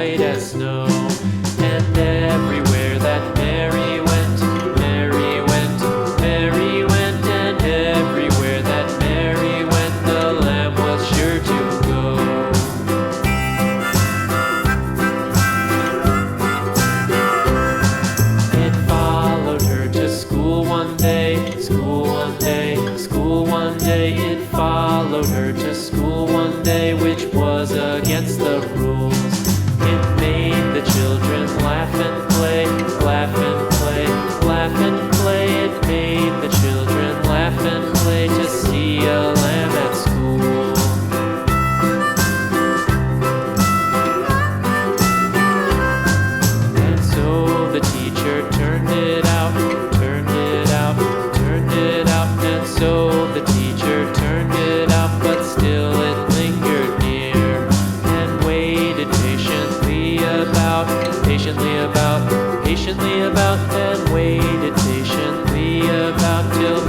white as snow. And everywhere that Mary went, Mary went, Mary went, and everywhere that Mary went, the lamb was sure to go. It followed her to school one day, school one day, school one day. It followed her to school one day, which was against the rules. It made the children laugh and play, laugh and play, laugh and play. It made the children laugh and play to see a lamb at school. And so the teacher turned it out, turned it out, turned it out. And so the teacher turned it out, but still it lingered near and waited patiently about, patiently about, and waited patiently about till